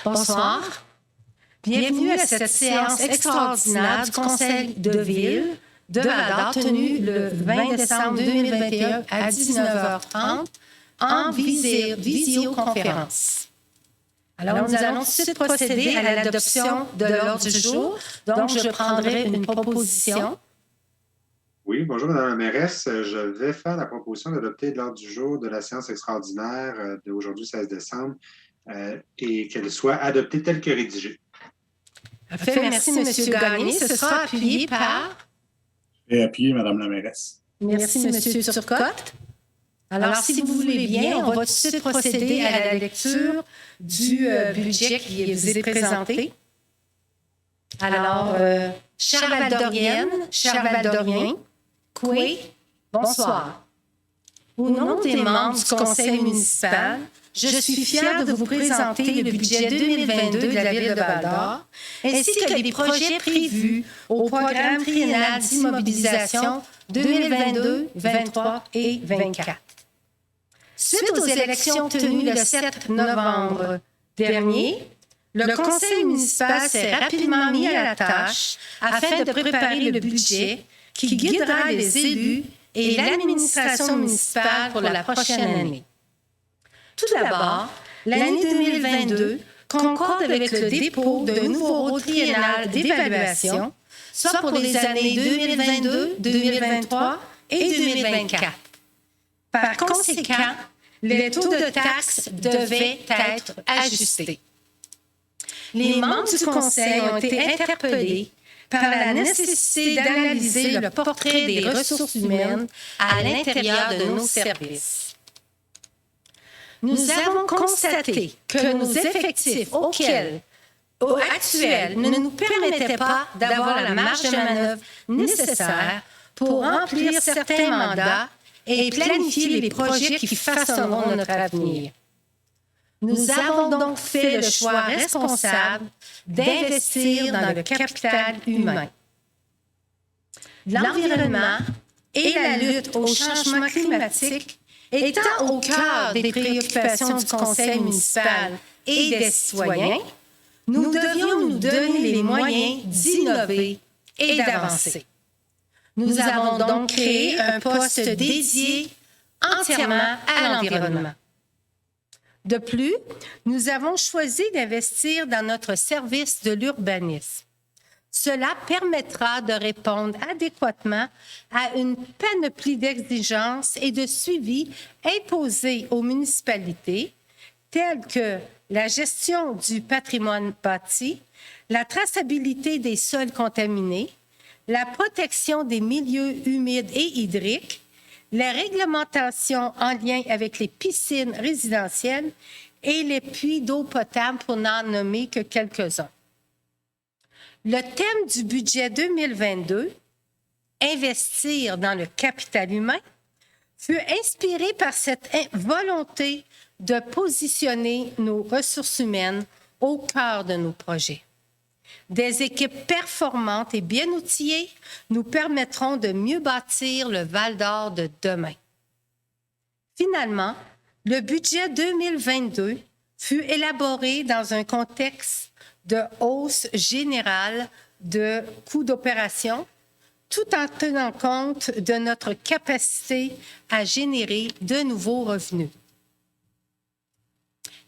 Bonsoir. Bienvenue à cette séance extraordinaire du Conseil de ville de Val-d'Or tenue le 20 décembre 2021 à 19h30 en visioconférence. Alors, nous allons tout de suite procéder à l'adoption de l'ordre du jour. Donc, je prendrai une proposition. Oui, bonjour Mme la mairesse. Je vais faire la proposition d'adopter l'ordre du jour de la séance extraordinaire d'aujourd'hui, 16 décembre, et qu'elle soit adoptée telle que rédigée. Parfait, merci M. Gagné. Ce sera appuyé par... Et appuyé, Mme la mairesse. Merci M. Turcotte. Alors, si vous voulez bien, on va tout de suite procéder à la lecture du budget qui vous est présenté. Alors, chère Valdorienne, chers Valdoriens, Coué, bonsoir. Au nom des membres du Conseil municipal, je suis fière de vous présenter le budget 2022 de la Ville de Val-d'Or, ainsi que les projets prévus au programme triennal d'immobilisation 2022, 2023 et 2024. Suite aux élections tenues le 7 novembre dernier, le Conseil municipal s'est rapidement mis à la tâche afin de préparer le budget qui guidera les élus et l'administration municipale pour la prochaine année. Tout d'abord, l'année 2022 concorde avec le dépôt d'un nouveau rôle triennal d'évaluation, soit pour les années 2022, 2023 et 2024. Par conséquent, les taux de taxes devaient être ajustés. Les membres du Conseil ont été interpellés par la nécessité d'analyser le portrait des ressources humaines à l'intérieur de nos services. Nous avons constaté que nos effectifs actuels ne nous permettaient pas d'avoir la marge de manœuvre nécessaire pour remplir certains mandats et planifier les projets qui façonneront notre avenir. Nous avons donc fait le choix responsable d'investir dans le capital humain. L'environnement et la lutte au changement climatique étant au cœur des préoccupations du Conseil municipal et des citoyens, nous devions nous donner les moyens d'innover et d'avancer. Nous avons donc créé un poste dédié entièrement à l'environnement. De plus, nous avons choisi d'investir dans notre service de l'urbanisme. Cela permettra de répondre adéquatement à une panoplie d'exigences et de suivi imposées aux municipalités, telles que la gestion du patrimoine bâti, la traçabilité des sols contaminés, la protection des milieux humides et hydriques, la réglementation en lien avec les piscines résidentielles et les puits d'eau potable, pour n'en nommer que quelques-uns. Le thème du budget 2022, investir dans le capital humain, fut inspiré par cette volonté de positionner nos ressources humaines au cœur de nos projets. Des équipes performantes et bien outillées nous permettront de mieux bâtir le Val-d'Or de demain. Finalement, le budget 2022 fut élaboré dans un contexte de hausse générale de coûts d'opération, tout en tenant compte de notre capacité à générer de nouveaux revenus.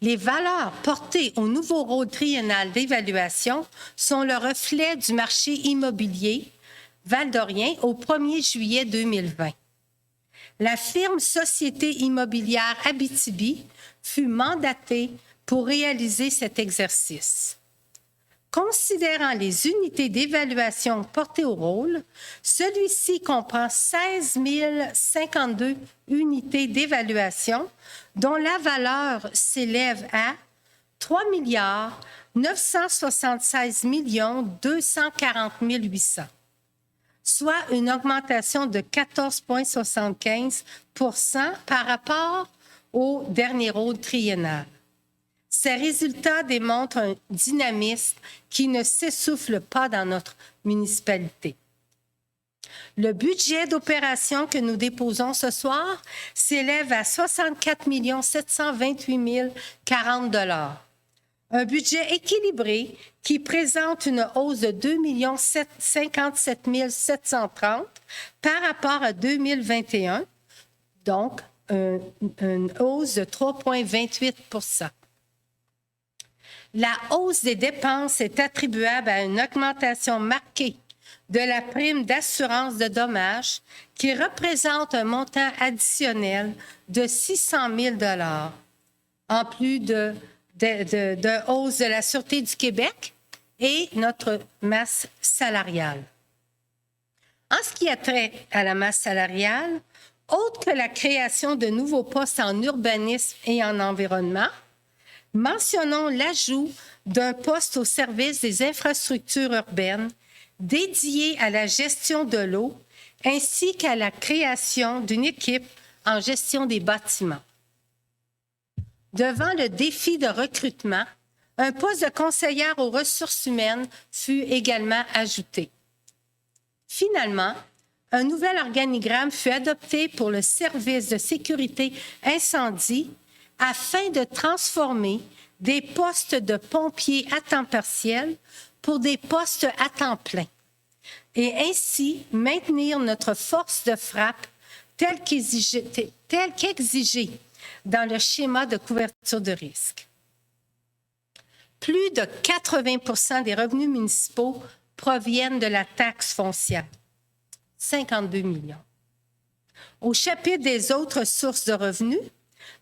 Les valeurs portées au nouveau rôle triennal d'évaluation sont le reflet du marché immobilier valdorien au 1er juillet 2020. La firme Société immobilière Abitibi fut mandatée pour réaliser cet exercice. Considérant les unités d'évaluation portées au rôle, celui-ci comprend 16 052 unités d'évaluation dont la valeur s'élève à 3 976 240 800, soit une augmentation de 14,75 % par rapport au dernier rôle triennal. Ces résultats démontrent un dynamisme qui ne s'essouffle pas dans notre municipalité. Le budget d'opération que nous déposons ce soir s'élève à 64 728 040 $, Un budget équilibré qui présente une hausse de 2 57 730 par rapport à 2021, donc une hausse de 3,28 %. La hausse des dépenses est attribuable à une augmentation marquée de la prime d'assurance de dommages qui représente un montant additionnel de 600 000 $, en plus de hausse de la Sûreté du Québec et notre masse salariale. En ce qui a trait à la masse salariale, autre que la création de nouveaux postes en urbanisme et en environnement, mentionnons l'ajout d'un poste au service des infrastructures urbaines dédié à la gestion de l'eau ainsi qu'à la création d'une équipe en gestion des bâtiments. Devant le défi de recrutement, un poste de conseillère aux ressources humaines fut également ajouté. Finalement, un nouvel organigramme fut adopté pour le service de sécurité incendie afin de transformer des postes de pompiers à temps partiel pour des postes à temps plein et ainsi maintenir notre force de frappe telle qu'exigée dans le schéma de couverture de risque. Plus de 80 % des revenus municipaux proviennent de la taxe foncière, 52 millions. Au chapitre des autres sources de revenus,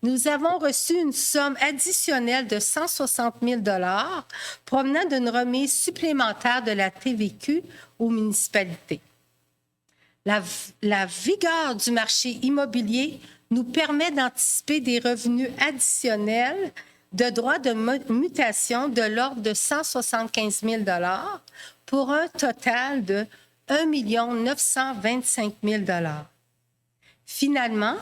nous avons reçu une somme additionnelle de 160 000 $ provenant d'une remise supplémentaire de la TVQ aux municipalités. La vigueur du marché immobilier nous permet d'anticiper des revenus additionnels de droits de mutation de l'ordre de 175 000 $ pour un total de 1 925 000 $. Finalement,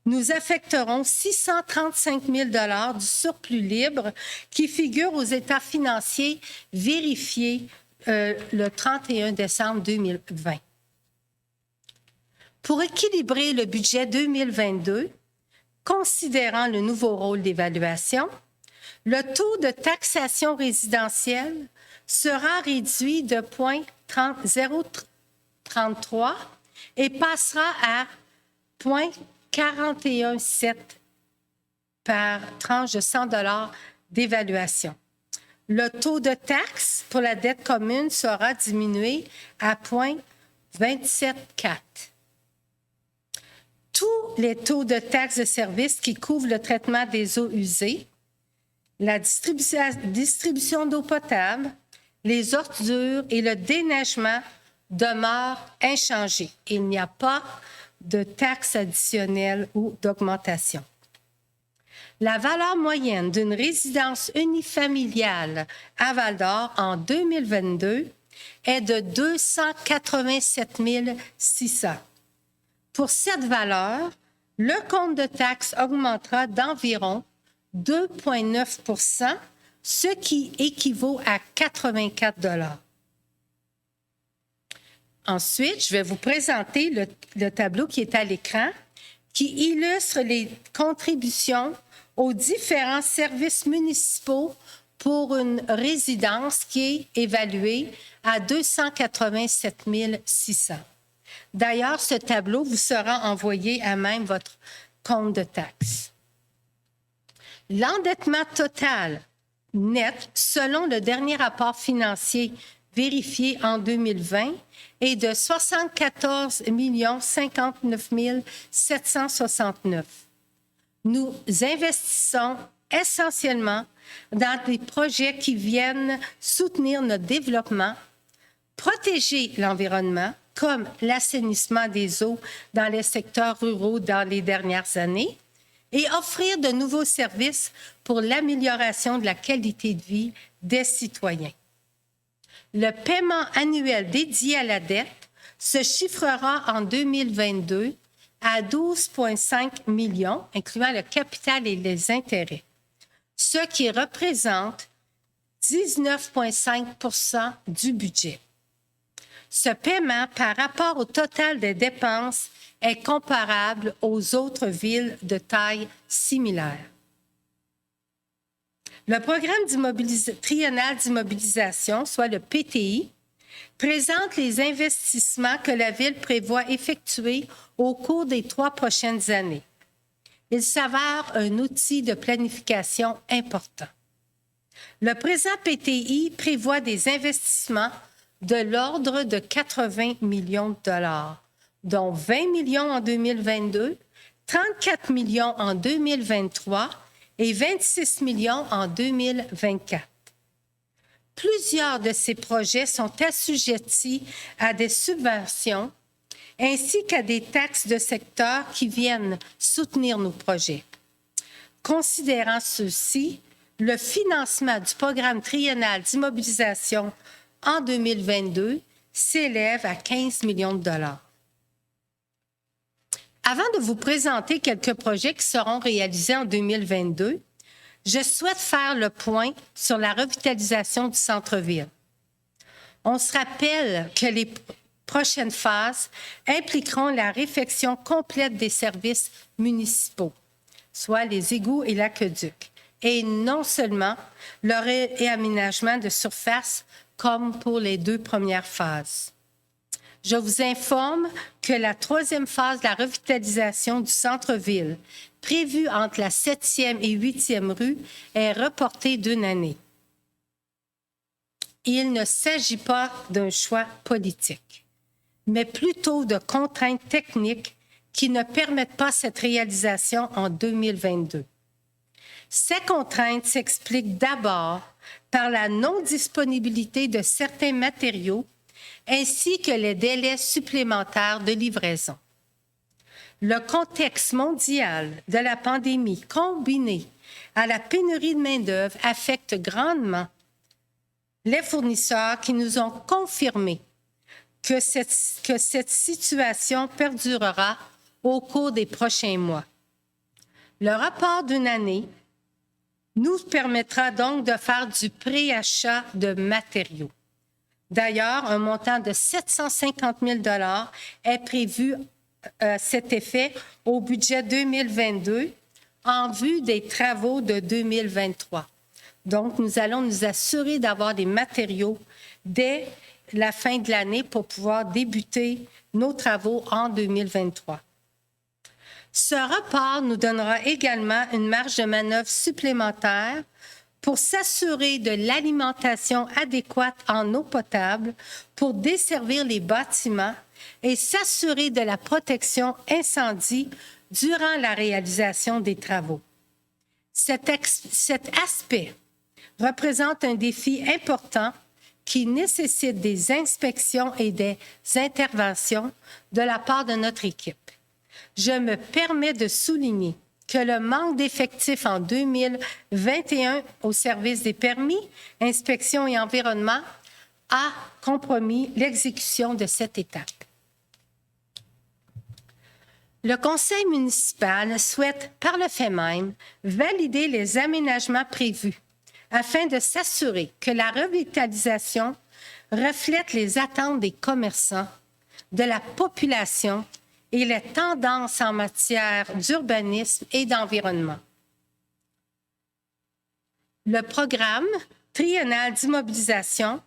nous affecterons 635 000 $ du surplus libre qui figure aux états financiers vérifiés le 31 décembre 2020. Pour équilibrer le budget 2022, considérant le nouveau rôle d'évaluation, le taux de taxation résidentielle sera réduit de 0,33 et passera à 0,417 par tranche de 100 $ d'évaluation. Le taux de taxe pour la dette commune sera diminué à 0,274. Tous les taux de taxes de service qui couvrent le traitement des eaux usées, la distribution d'eau potable, les ordures et le déneigement demeurent inchangés. Il n'y a pas de taxes additionnelles ou d'augmentation. La valeur moyenne d'une résidence unifamiliale à Val-d'Or en 2022 est de 287 600. Pour cette valeur, le compte de taxes augmentera d'environ 2,9 %, ce qui équivaut à 84 $. Ensuite, je vais vous présenter le tableau qui est à l'écran, qui illustre les contributions aux différents services municipaux pour une résidence qui est évaluée à 287 600. D'ailleurs, ce tableau vous sera envoyé à même votre compte de taxes. L'endettement total net, selon le dernier rapport financier vérifié en 2020, est de 74 059 769. Nous investissons essentiellement dans des projets qui viennent soutenir notre développement, protéger l'environnement, comme l'assainissement des eaux dans les secteurs ruraux dans les dernières années, et offrir de nouveaux services pour l'amélioration de la qualité de vie des citoyens. Le paiement annuel dédié à la dette se chiffrera en 2022 à 12,5 millions, incluant le capital et les intérêts, ce qui représente 19,5 % du budget. Ce paiement par rapport au total des dépenses est comparable aux autres villes de taille similaire. Le programme triennal d'immobilisation, soit le PTI, présente les investissements que la Ville prévoit effectuer au cours des 3 prochaines années. Il s'avère un outil de planification important. Le présent PTI prévoit des investissements de l'ordre de 80 millions de dollars, dont 20 millions en 2022, 34 millions en 2023 et 26 millions en 2024. Plusieurs de ces projets sont assujettis à des subventions ainsi qu'à des taxes de secteur qui viennent soutenir nos projets. Considérant ceci, le financement du programme triennal d'immobilisation en 2022 s'élève à 15 millions de dollars. Avant de vous présenter quelques projets qui seront réalisés en 2022, je souhaite faire le point sur la revitalisation du centre-ville. On se rappelle que les prochaines phases impliqueront la réfection complète des services municipaux, soit les égouts et l'aqueduc, et non seulement le réaménagement de surface comme pour les 2 premières phases. Je vous informe que la 3e phase de la revitalisation du centre-ville, prévue entre la 7e et 8e rue, est reportée d'1 année. Il ne s'agit pas d'un choix politique, mais plutôt de contraintes techniques qui ne permettent pas cette réalisation en 2022. Ces contraintes s'expliquent d'abord par la non-disponibilité de certains matériaux ainsi que les délais supplémentaires de livraison. Le contexte mondial de la pandémie combiné à la pénurie de main-d'œuvre affecte grandement les fournisseurs qui nous ont confirmé que cette situation perdurera au cours des prochains mois. Le report d'1 année nous permettra donc de faire du préachat de matériaux. D'ailleurs, un montant de 750 000 $ est prévu à cet effet au budget 2022 en vue des travaux de 2023. Donc, nous allons nous assurer d'avoir des matériaux dès la fin de l'année pour pouvoir débuter nos travaux en 2023. Ce report nous donnera également une marge de manœuvre supplémentaire pour s'assurer de l'alimentation adéquate en eau potable pour desservir les bâtiments et s'assurer de la protection incendie durant la réalisation des travaux. Cet aspect représente un défi important qui nécessite des inspections et des interventions de la part de notre équipe. Je me permets de souligner que le manque d'effectifs en 2021 au service des permis, inspection et environnement a compromis l'exécution de cette étape. Le conseil municipal souhaite, par le fait même, valider les aménagements prévus afin de s'assurer que la revitalisation reflète les attentes des commerçants, de la population et les tendances en matière d'urbanisme et d'environnement. Le programme triennal d'immobilisation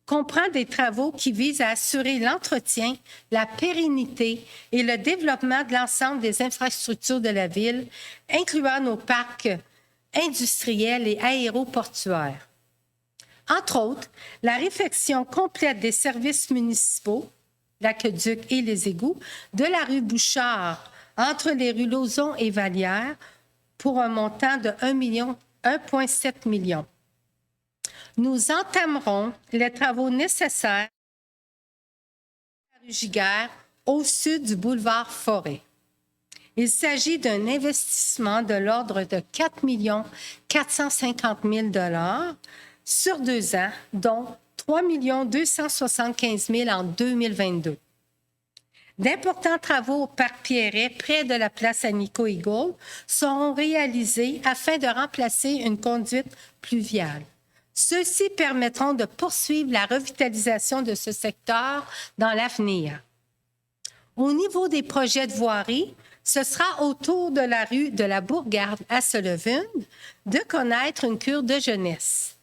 comprend des travaux qui visent à assurer l'entretien, la pérennité et le développement de l'ensemble des infrastructures de la ville, incluant nos parcs industriels et aéroportuaires. Entre autres, la réfection complète des services municipaux, l'aqueduc et les égouts, de la rue Bouchard entre les rues Lauzon et Vallière pour un montant de 1,7 million. Nous entamerons les travaux nécessaires à la rue Giguère au sud du boulevard Forêt. Il s'agit d'un investissement de l'ordre de 4 450 000 $ sur 2 ans, dont 3 275 000 en 2022. D'importants travaux au parc Pierret, près de la place Nico-Eagle, seront réalisés afin de remplacer une conduite pluviale. Ceux-ci permettront de poursuivre la revitalisation de ce secteur dans l'avenir. Au niveau des projets de voirie, ce sera au tour de la rue de la Bourgade à Sullivan de connaître une cure de jeunesse.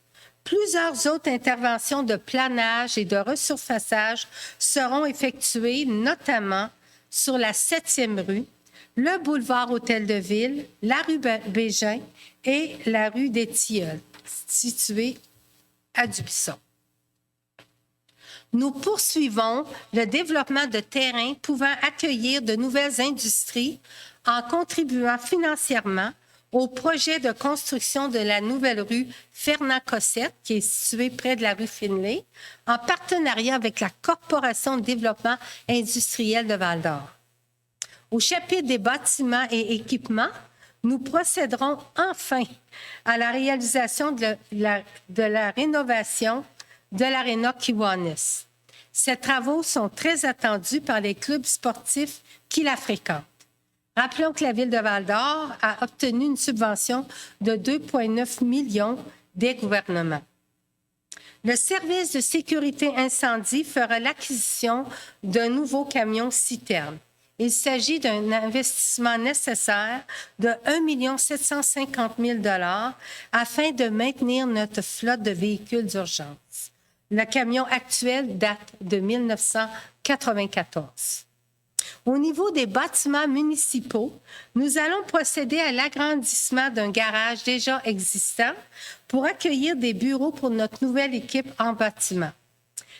Plusieurs autres interventions de planage et de resurfaçage seront effectuées, notamment sur la 7e rue, le boulevard Hôtel de Ville, la rue Bégin et la rue des Tilleuls, située à Dubuisson. Nous poursuivons le développement de terrains pouvant accueillir de nouvelles industries en contribuant financièrement au projet de construction de la nouvelle rue Fernand-Cossette, qui est située près de la rue Finlay, en partenariat avec la Corporation de développement industriel de Val-d'Or. Au chapitre des bâtiments et équipements, nous procéderons enfin à la réalisation de la rénovation de l'Aréna Kiwanis. Ces travaux sont très attendus par les clubs sportifs qui la fréquentent. Rappelons que la Ville de Val-d'Or a obtenu une subvention de 2,9 millions des gouvernements. Le service de sécurité incendie fera l'acquisition d'un nouveau camion citerne. Il s'agit d'un investissement nécessaire de 1 750 000 $ afin de maintenir notre flotte de véhicules d'urgence. Le camion actuel date de 1994. Au niveau des bâtiments municipaux, nous allons procéder à l'agrandissement d'un garage déjà existant pour accueillir des bureaux pour notre nouvelle équipe en bâtiment.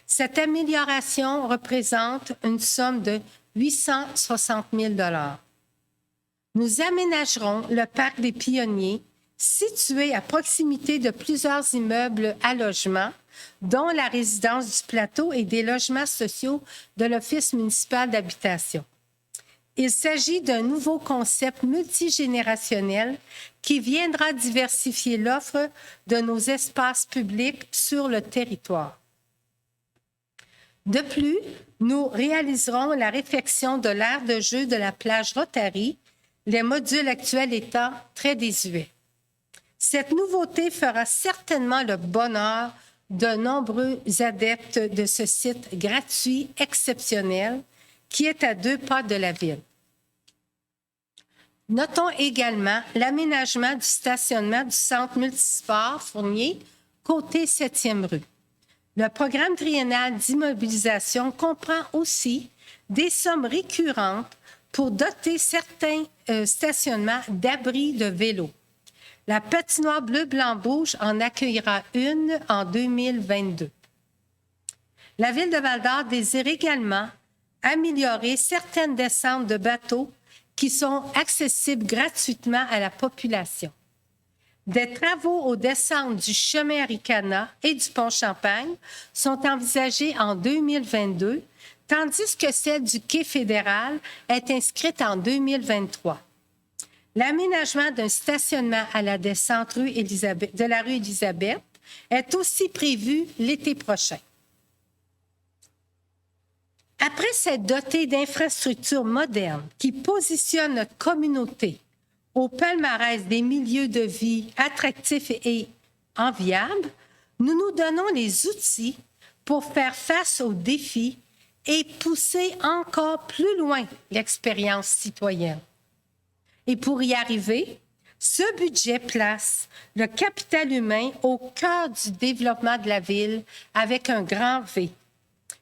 Cette amélioration représente une somme de 860 000 $. Nous aménagerons le parc des Pionniers, situé à proximité de plusieurs immeubles à logement, dont la résidence du plateau et des logements sociaux de l'Office municipal d'habitation. Il s'agit d'un nouveau concept multigénérationnel qui viendra diversifier l'offre de nos espaces publics sur le territoire. De plus, nous réaliserons la réfection de l'aire de jeu de la plage Rotary, les modules actuels étant très désuets. Cette nouveauté fera certainement le bonheur de nombreux adeptes de ce site gratuit exceptionnel qui est à 2 pas de la ville. Notons également l'aménagement du stationnement du centre multisport Fournier, côté 7e rue. Le programme triennal d'immobilisation comprend aussi des sommes récurrentes pour doter certains stationnements d'abris de vélos. La patinoire bleu-blanc-rouge en accueillera une en 2022. La Ville de Val-d'Or désire également améliorer certaines descentes de bateaux qui sont accessibles gratuitement à la population. Des travaux aux descentes du chemin Aricana et du pont Champagne sont envisagés en 2022, tandis que celle du quai fédéral est inscrite en 2023. L'aménagement d'un stationnement à la descente de la rue Élisabeth est aussi prévu l'été prochain. Après s'être doté d'infrastructures modernes qui positionnent notre communauté au palmarès des milieux de vie attractifs et enviables, nous nous donnons les outils pour faire face aux défis et pousser encore plus loin l'expérience citoyenne. Et pour y arriver, ce budget place le capital humain au cœur du développement de la ville avec un grand V,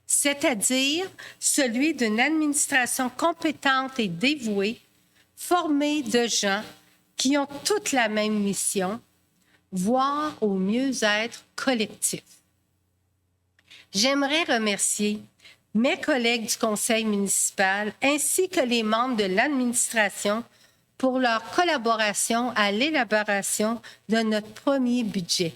c'est-à-dire celui d'une administration compétente et dévouée, formée de gens qui ont toute la même mission, voire au mieux-être collectif. J'aimerais remercier mes collègues du conseil municipal ainsi que les membres de l'administration pour leur collaboration à l'élaboration de notre premier budget.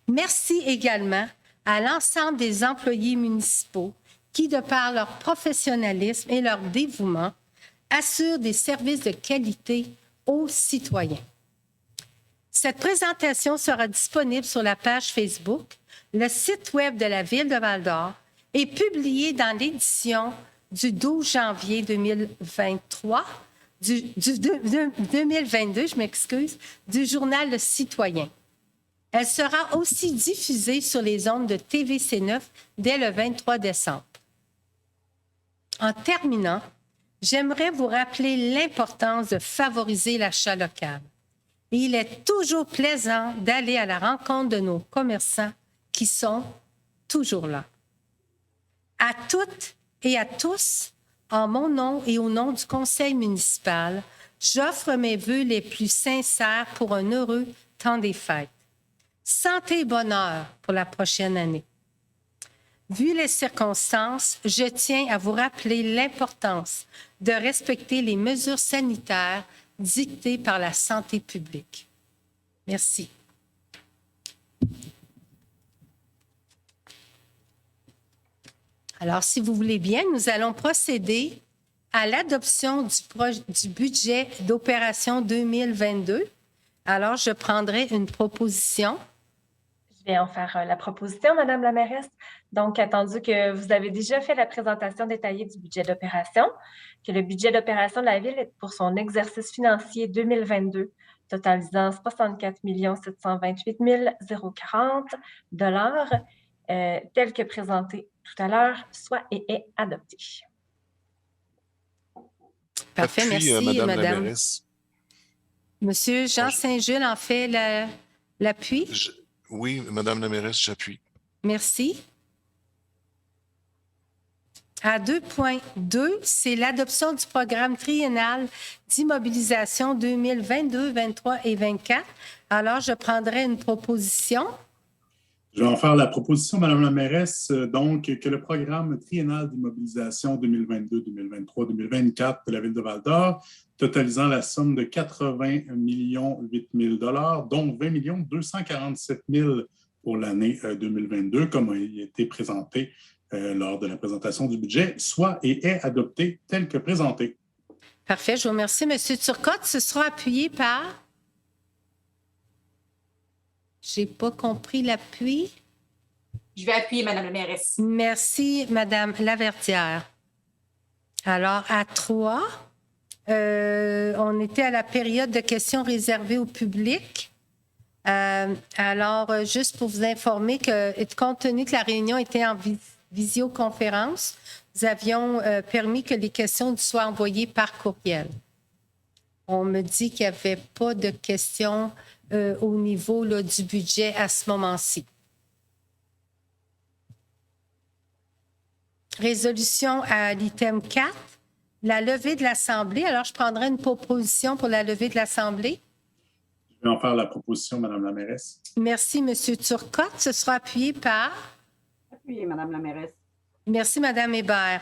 Merci également à l'ensemble des employés municipaux qui, de par leur professionnalisme et leur dévouement, assurent des services de qualité aux citoyens. Cette présentation sera disponible sur la page Facebook, le site Web de la Ville de Val-d'Or et publiée dans l'édition du 12 janvier 2022, du journal Le Citoyen. Elle sera aussi diffusée sur les ondes de TVC9 dès le 23 décembre. En terminant, j'aimerais vous rappeler l'importance de favoriser l'achat local. Et il est toujours plaisant d'aller à la rencontre de nos commerçants qui sont toujours là. À toutes et à tous, en mon nom et au nom du conseil municipal, j'offre mes vœux les plus sincères pour un heureux temps des fêtes. Santé et bonheur pour la prochaine année. Vu les circonstances, je tiens à vous rappeler l'importance de respecter les mesures sanitaires dictées par la santé publique. Merci. Alors, si vous voulez bien, nous allons procéder à l'adoption du budget d'opération 2022. Alors, je prendrai une proposition. Je vais en faire la proposition, Madame la mairesse. Donc, attendu que vous avez déjà fait la présentation détaillée du budget d'opération, que le budget d'opération de la Ville est pour son exercice financier 2022, totalisant 64 728 040 $, tel que présenté tout à l'heure, soit et est adopté. Parfait, Appui, merci, Madame la Madame. mairesse. Monsieur Jean Saint-Jules en fait l'appui. Oui, Madame la mairesse, j'appuie. Merci. À 2.2, c'est l'adoption du programme triennal d'immobilisation 2022, 23 et 24. Alors, je prendrai une proposition. Je vais en faire la proposition, Madame la mairesse, donc que le programme triennal d'immobilisation 2022, 2023, 2024 de la Ville de Val-d'Or, totalisant la somme de 80 008 000 $, dont 20 247 000 pour l'année 2022, comme il a été présenté lors de la présentation du budget, soit et est adopté tel que présenté. Parfait, je vous remercie. Monsieur Turcotte, ce sera appuyé par... Je n'ai pas compris l'appui. Je vais appuyer, Madame la mairesse. Merci, Madame Laverdière. Alors, à 3, on était à la période de questions réservées au public. Alors, juste pour vous informer que, compte tenu que la réunion était en visioconférence, nous avions permis que les questions soient envoyées par courriel. On me dit qu'il n'y avait pas de questions au niveau là, du budget à ce moment-ci. Résolution à l'item 4, la levée de l'Assemblée. Alors, je prendrai une proposition pour la levée de l'Assemblée. Je vais en faire la proposition, Madame la mairesse. Merci, M. Turcotte. Ce sera appuyé par... Appuyé, Madame la mairesse. Merci, Mme Hébert.